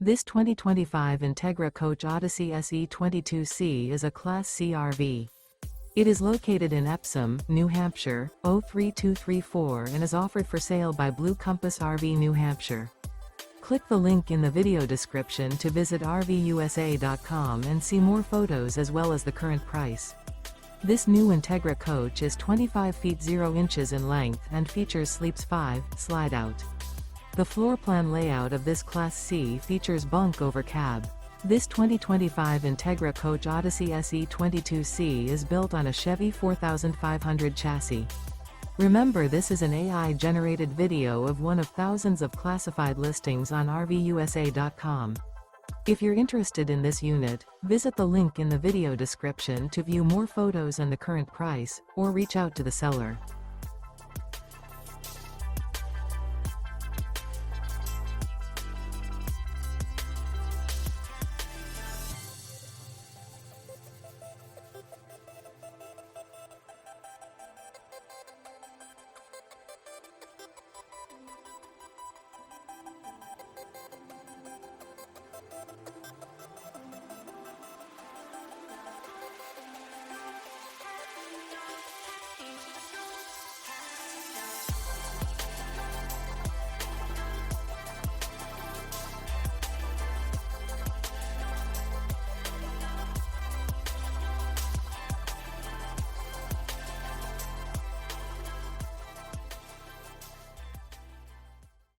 This 2025 Entegra Coach Odyssey SE 22C is a Class C RV. It is located in Epsom, New Hampshire, 03234 and is offered for sale by Blue Compass RV New Hampshire. Click the link in the video description to visit RVUSA.com and see more photos as well as the current price. This new Entegra coach is 25 feet 0 inches in length and features Sleeps 5 Slideout. The floor plan layout of this Class C features Bunk Over Cab. This 2025 Entegra Coach Odyssey SE 22C is built on a Chevy 4500 chassis. Remember, this is an AI-generated video of one of thousands of classified listings on RVUSA.com. If you're interested in this unit, visit the link in the video description to view more photos and the current price, or reach out to the seller.